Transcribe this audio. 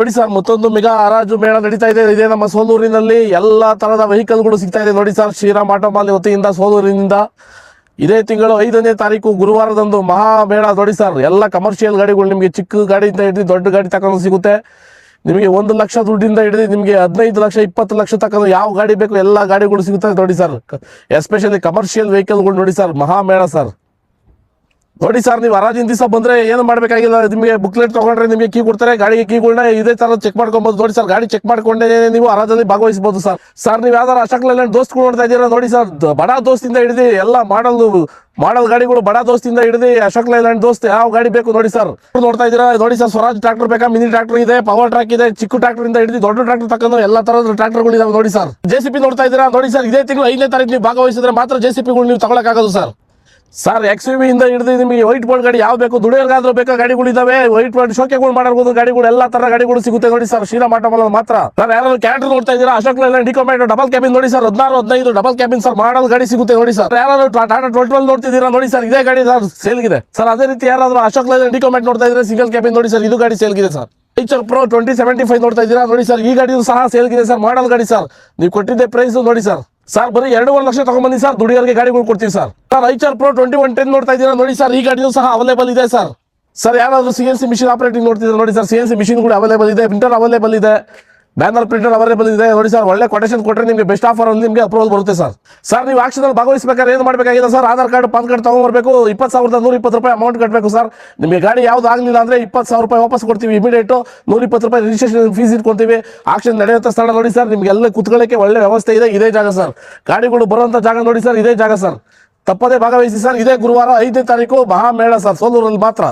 ನೋಡಿ ಸರ್, ಮತ್ತೊಂದು ಮೆಗಾ ಹರಾಜು ಮೇಳ ನಡೀತಾ ಇದೆ. ಇದೇ ನಮ್ಮ ಸೋಲೂರಿನಲ್ಲಿ ಎಲ್ಲಾ ತರದ ವೆಹಿಕಲ್ಗಳು ಸಿಗ್ತಾ ಇದೆ ನೋಡಿ ಸರ್. ಶ್ರೀರಾಮ್ ಆಟೋಮಾಲ್ ವತಿಯಿಂದ ಸೋಲೂರಿನಿಂದ ಇದೇ ತಿಂಗಳು 5ನೇ ತಾರೀಕು ಗುರುವಾರದಂದು ಮಹಾ ಮೇಳ ನೋಡಿ ಸರ್. ಎಲ್ಲ ಕಮರ್ಷಿಯಲ್ ಗಾಡಿಗಳು ನಿಮಗೆ ಚಿಕ್ಕ ಗಾಡಿಯಿಂದ ಹಿಡಿದು ದೊಡ್ಡ ಗಾಡಿ ತಗೊಂಡು ಸಿಗುತ್ತೆ. ನಿಮಗೆ 1 ಲಕ್ಷ ದುಡ್ಡಿಂದ ಹಿಡಿದು ನಿಮಗೆ 15 ಲಕ್ಷ 20 ಲಕ್ಷ ತಗೊಂಡು ಯಾವ ಗಾಡಿ ಬೇಕು ಎಲ್ಲ ಗಾಡಿಗಳು ಸಿಗುತ್ತದೆ ನೋಡಿ ಸರ್. ಎಸ್ಪೆಷಲಿ ಕಮರ್ಷಿಯಲ್ ವೆಹಿಕಲ್ಗಳು ನೋಡಿ ಸರ್. ಮಹಾ ಮೇಳ ಸರ್. ನೋಡಿ ಸರ್, ನೀವು ಹರಾಜಿನ ದಿವಸ ಬಂದ್ರೆ ಏನು ಮಾಡ್ಬೇಕಾಗಿಲ್ಲ. ನಿಮಗೆ ಬುಕ್ಲೆಟ್ ತಗೊಂಡ್ರೆ ನಿಮಗೆ ಕೀ ಕೊಡ್ತಾರೆ. ಗಾಡಿಗೆ ಕೀಗಳನ್ನ ಇದೇ ತರ ಚೆಕ್ ಮಾಡ್ಕೊಬಹುದು ನೋಡಿ ಸರ್. ಗಾಡಿ ಚೆಕ್ ಮಾಡ್ಕೊಂಡೇ ನೀವು ಹರಾಜಲ್ಲಿ ಭಾಗವಹಿಸಬಹುದು ಸರ್. ಸರ್, ನೀವು ಯಾವ್ದಾರು ಅಶೋಕ್ ಲೇಲ್ಯಾಂಡ್ ದೋಸ್ತ್ಗಳು ನೋಡ್ತಾ ಇದ್ದೀರಾ ನೋಡಿ ಸರ್. ಬಡ ದೋಸ್ತಿಂದ ಹಿಡಿದು ಎಲ್ಲ ಮಾಡಲ್ ಗಾಡಿಗಳು, ಬಡ ದೋಸ್ತಿಂದ ಹಿಡಿದು ಅಶೋಕ್ ಲೇಲ್ಯಾಂಡ್ ದೋಸ್ತ್ ಯಾವ ಗಾಡಿ ಬೇಕು ನೋಡಿ ಸರ್. ನೋಡ್ತಾ ಇದ್ದೀರಾ ನೋಡಿ ಸರ್. ಸ್ವರಾಜ್ ಟ್ರಾಕ್ಟರ್ ಬೇಕಾ, ಮಿನಿ ಟ್ರಾಕ್ಟರ್ ಇದೆ, ಪವರ್ ಟ್ರಾಕ್ ಇದೆ, ಚಿಕ್ಕ ಟ್ರಾಕ್ಟರ್ ಇಂದ ಹಿಡಿದು ದೊಡ್ಡ ಟ್ರಾಕ್ಟರ್ ತಕೊಂಡು ಎಲ್ಲ ತರದ ಟ್ರಾಕ್ಟರ್ಗಳು ಇದಾವೆ ನೋಡಿ ಸರ್. ಜೆಸಿಪಿ ನೋಡ್ತಾ ಇದ್ದೀರಾ ನೋಡಿ ಸರ್. ಇದೇ ತಿಂಗಳು 5ನೇ ತಾರೀಕು ನೀವು ಭಾಗವಹಿಸಿದ್ರೆ ಮಾತ್ರ ಜೆಸಿಪಿಗಳು ನೀವು ತಗೊಳಕ್ಕಾಗೋದು ಸರ್. ಸರ್, XUV ಇಂದ ಹಿಡಿದು ನಿಮಗೆ ವೈಟ್ ಬೋರ್ಡ್ ಗಾಡಿ ಯಾವ ಬೇಕು, ದುಡಿಯೋರ್ಗಾದ್ರೂ ಬೇಕಾ ಗಾಡಿಗಳು ಇದಾವೆ. ವೈಟ್ ಬೋರ್ಡ್ ಶೋಕೆಗಳು ಮಾಡಬಹುದು ಗಾಡಿಗಳು, ಎಲ್ಲಾ ತರ ಗಾಡಿಗಳು ಸಿಗುತ್ತೆ ನೋಡಿ ಸರ್. ಶ್ರೀರಾಮ್ ಆಟೋಮಾಲ್ ಮಾತ್ರ. ಸರ್, ಯಾರು ಕ್ಯಾರೆಕ್ಟರ್ ನೋಡ್ತಾ ಇದ್ದೀರಾ, ಅಶೋಕ್ ಲೇಲ್ಯಾಂಡ್ ಡಿಕೋಮೆಂಟ್ ಡಬಲ್ ಕ್ಯಾಬಿನ್ ನೋಡಿ sir. 16-15 double cabin sir. Model ಗಾಡಿ ಸಿಗುತ್ತೆ ನೋಡಿ ಸರ್. ಯಾರು ಟಾಟಾ 12 ನೋಡ್ತಿದ್ದೀರಾ ನೋಡಿ ಸರ್. ಇದೇ ಗಾಡಿ ಸರ್ ಸೇಲ್ಗಿದೆ ಸರ್. ಅದೇ ರೀತಿ ಯಾರಾದ್ರೂ ಅಶೋಕ್ ಲೇಲ್ಯಾಂಡ್ ಡಿಕೋಮೆಂಟ್ ನೋಡ್ತಾ ಇದ್ರೆ ಸಿಂಗಲ್ ಕ್ಯಾಬಿನ್ ನೋಡಿ ಸರ್. ಇದು ಗಾಡಿ ಸೇಲ್ಗಿದೆ ಸರ್. ಐಚರ್ ಪ್ರೋ 2075 ನೋಡ್ತಾ ಇದ್ದೀರಾ ನೋಡಿ ಸರ್. ಈ ಗಾಡಿಯು ಸಹ ಸೇಲ್ಗಿದೆ ಸರ್. ಮಾಡಲ್ ಗಾಡಿ ಸರ್. ನೀವು ಕೊಟ್ಟಿದ್ದೆ ಪ್ರೈಸ್ ನೋಡಿ ಸರ್. ಸರ್, ಬರೀ 2.5 ಲಕ್ಷ ತಗೊಂಡ್ಬಂದಿ ಸರ್. ದುಡಿಯೋರಿಗೆ ಗಾಡಿಗಳು ಕೊಡ್ತೀವಿ ಸರ್. ಸರ್, ಐಚರ್ ಪ್ರೋ 2110 ನೋಡ್ತಾ ಇದ್ದೀರಾ ನೋಡಿ ಸರ್. ಈ ಗಾಡಿಯೂ ಸಹ ಅವೈಲೇಬಲ್ ಇದೆ ಸರ್. ಸರ್, ಯಾರಾದ್ರೂ CNC ಮಿಷಿನ್ ಆಪರೇಟಿಂಗ್ ನೋಡ್ತಿದ್ರೆ ನೋಡಿ ಸರ್. CNC ಮಿಷಿನ್ ಕೂಡ ಅವೈಲೇಬಲ್ ಇದೆ. ಪ್ರಿಂಟರ್ ಅವೈಲೇಬಲ್ ಇದೆ. ಬ್ಯಾನರ್ ಪ್ರಿಂಟರ್ ಅವೈಲೇಬಲ್ ಇದೆ ನೋಡಿ ಸರ್. ಒಳ್ಳೆ ಕೊಟೇಶನ್ ಕೊಟ್ಟರೆ ನಿಮಗೆ ಬೆಸ್ಟ್ ಆಫರ್ ಅಲ್ಲಿ ನಿಮಗೆ ಅಪ್ರೂವಲ್ ಬರುತ್ತೆ ಸರ್. ಸರ್, ನೀವು ಆಕ್ಷನ್ ಅಲ್ಲಿ ಭಾಗವಹಿಸಬೇಕಾದ್ರೆ ಏನು ಮಾಡಬೇಕಾಗಿದೆ sir, Aadhaar card PAN card ತಗೊಂಡ್ಬರ್ಬೇಕು. 20,120 ರೂಪಾಯಿ ಅಮೌಂಟ್ ಕಟ್ಟಬೇಕು ಸರ್. ನಿಮಗೆ ಗಾಡಿ ಯಾವ್ದು ಆಗಲಿಲ್ಲ ಅಂದ್ರೆ 20,000 ರೂಪಾಯಿ ವಾಪಸ್ ಕೊಡ್ತೀವಿ. ಇಮಿಡಿಯೇಟ್ 120 ರೂಪಾಯಿ ರಿಜಿಸ್ಟ್ರೇಷನ್ ಫೀಸ್ ಇಟ್ಕೊಳ್ತೀವಿ. ಆಕ್ಷನ್ ನಡೆಯುವಂತ ಸ್ಥಳ ನೋಡಿ ಸರ್. ನಿಮ್ಗೆಲ್ಲ ಕುತ್ಕೊಳ್ಳಕ್ಕೆ ಒಳ್ಳೆ ವ್ಯವಸ್ಥೆ ಇದೆ. ಇದೇ ಜಾಗ ಸರ್. ಗಾಡಿಗಳು ಬರುವಂತ ಜಾಗ ನೋಡಿ ಸರ್. ಇದೇ ಜಾಗ ಸರ್. ತಪ್ಪದೇ ಭಾಗವಹಿಸಿ ಸರ್. ಇದೇ ಗುರುವಾರ 5ನೇ ತಾರೀಕು ಮಹಾ ಮೇಳ ಸರ್. ಸೋಲೂರಲ್ಲಿ ಮಾತ್ರ.